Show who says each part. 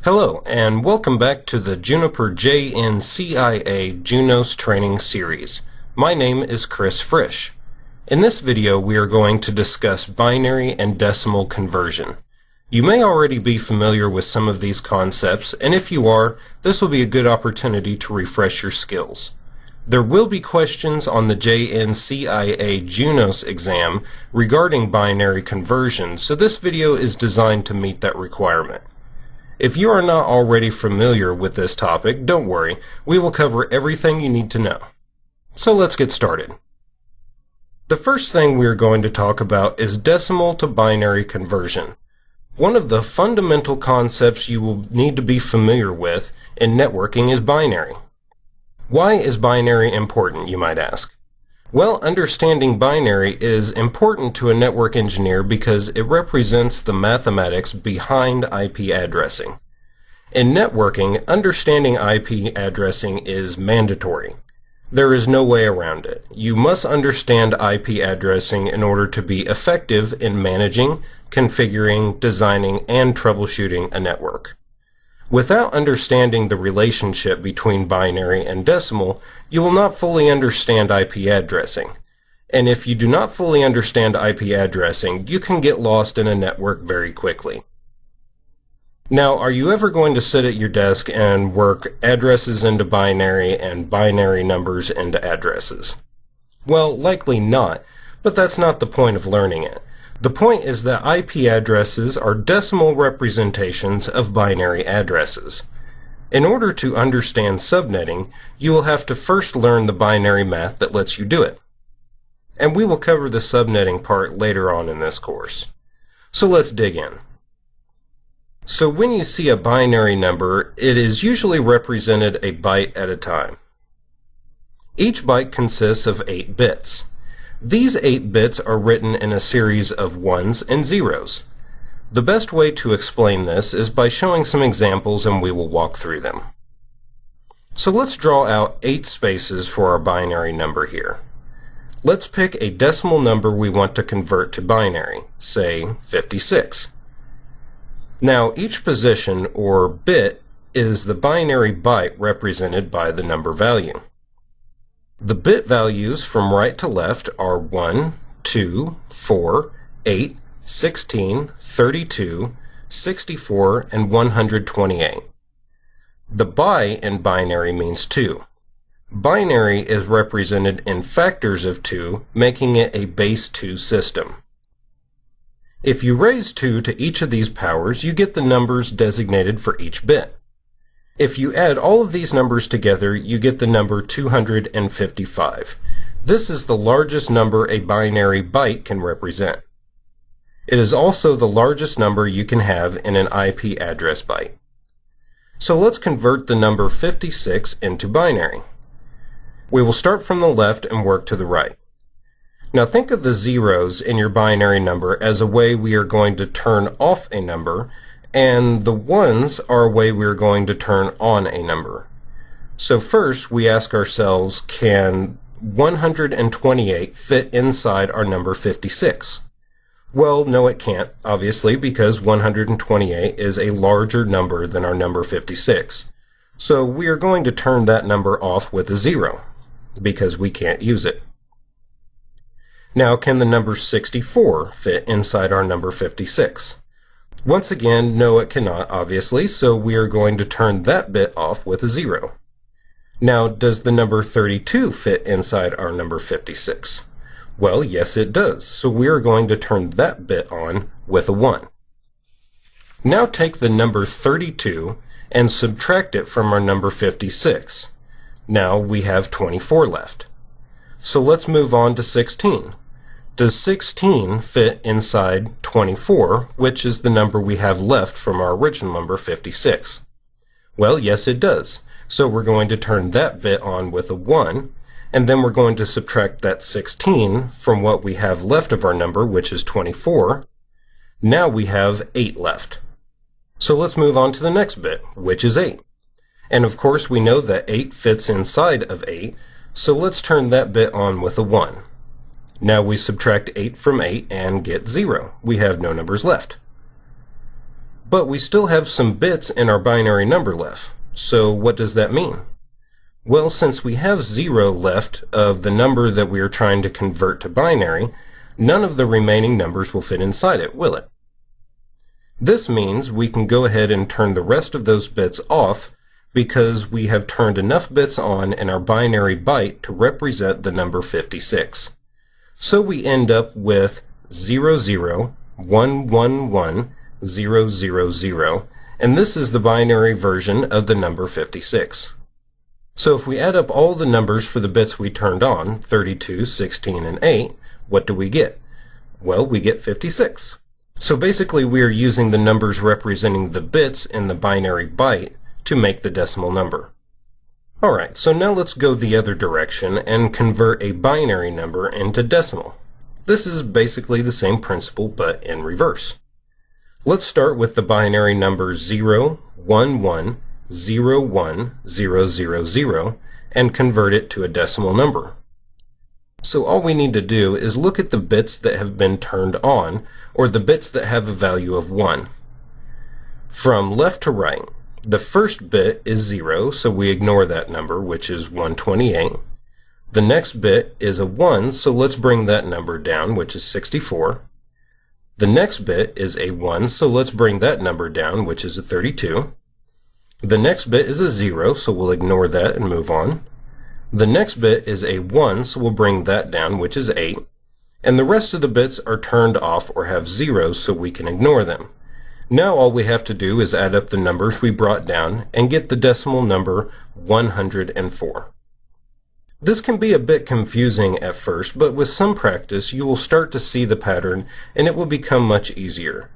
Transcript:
Speaker 1: Hello, and welcome back to the Juniper JNCIA Junos Training Series. My name is Chris Frisch. In this video, we are going to discuss binary and decimal conversion. You may already be familiar with some of these concepts, and if you are, this will be a good opportunity to refresh your skills. There will be questions on the JNCIA Junos exam regarding binary conversion, so this video is designed to meet that requirement. If you are not already familiar with this topic, don't worry, we will cover everything you need to know. So let's get started. The first thing we are going to talk about is decimal to binary conversion. One of the fundamental concepts you will need to be familiar with in networking is binary. Why is binary important, you might ask? Well, understanding binary is important to a network engineer because it represents the mathematics behind IP addressing. In networking, understanding IP addressing is mandatory. There is no way around it. You must understand IP addressing in order to be effective in managing, configuring, designing, and troubleshooting a network. Without understanding the relationship between binary and decimal, you will not fully understand IP addressing. And if you do not fully understand IP addressing, you can get lost in a network very quickly. Now, are you ever going to sit at your desk and work addresses into binary and binary numbers into addresses? Well, likely not, but that's not the point of learning it. The point is that IP addresses are decimal representations of binary addresses. In order to understand subnetting, you will have to first learn the binary math that lets you do it. And we will cover the subnetting part later on in this course. So let's dig in. So when you see a binary number, it is usually represented a byte at a time. Each byte consists of 8 bits. These 8 bits are written in a series of ones and zeros. The best way to explain this is by showing some examples, and we will walk through them. So let's draw out 8 spaces for our binary number here. Let's pick a decimal number we want to convert to binary, say 56. Now each position, or bit, is the binary byte represented by the number value. The bit values from right to left are 1, 2, 4, 8, 16, 32, 64, and 128. The bi in binary means 2. Binary is represented in factors of 2, making it a base 2 system. If you raise 2 to each of these powers, you get the numbers designated for each bit. If you add all of these numbers together, you get the number 255. This is the largest number a binary byte can represent. It is also the largest number you can have in an IP address byte. So let's convert the number 56 into binary. We will start from the left and work to the right. Now think of the zeros in your binary number as a way we are going to turn off a number, and the ones are a way we're going to turn on a number. So first we ask ourselves, can 128 fit inside our number 56? Well, no it can't, obviously, because 128 is a larger number than our number 56. So we are going to turn that number off with a 0, because we can't use it. Now, can the number 64 fit inside our number 56? Once again, no it cannot, obviously, so we are going to turn that bit off with a 0. Now, does the number 32 fit inside our number 56? Well, yes it does, so we are going to turn that bit on with a 1. Now take the number 32 and subtract it from our number 56. Now we have 24 left. So let's move on to 16. Does 16 fit inside 24, which is the number we have left from our original number 56? Well, yes it does. So we're going to turn that bit on with a 1, and then we're going to subtract that 16 from what we have left of our number, which is 24. Now we have 8 left. So let's move on to the next bit, which is 8. And of course we know that 8 fits inside of 8, so let's turn that bit on with a 1. Now we subtract 8 from 8 and get 0. We have no numbers left. But we still have some bits in our binary number left. So what does that mean? Well, since we have 0 left of the number that we are trying to convert to binary, none of the remaining numbers will fit inside it, will it? This means we can go ahead and turn the rest of those bits off because we have turned enough bits on in our binary byte to represent the number 56. So we end up with 00111000, and this is the binary version of the number 56. So if we add up all the numbers for the bits we turned on, 32, 16, and 8, what do we get? Well, we get 56. So basically we are using the numbers representing the bits in the binary byte to make the decimal number. Alright, so now let's go the other direction and convert a binary number into decimal. This is basically the same principle but in reverse. Let's start with the binary number 011010000 and convert it to a decimal number. So all we need to do is look at the bits that have been turned on, or the bits that have a value of 1. From left to right, the first bit is 0, so we ignore that number, which is 128. The next bit is a 1, so let's bring that number down, which is 64. The next bit is a 1, so let's bring that number down, which is a 32. The next bit is a 0, so we'll ignore that and move on. The next bit is a 1, so we'll bring that down, which is 8. And the rest of the bits are turned off or have zeros, so we can ignore them. Now all we have to do is add up the numbers we brought down and get the decimal number 104. This can be a bit confusing at first, but with some practice you will start to see the pattern and it will become much easier.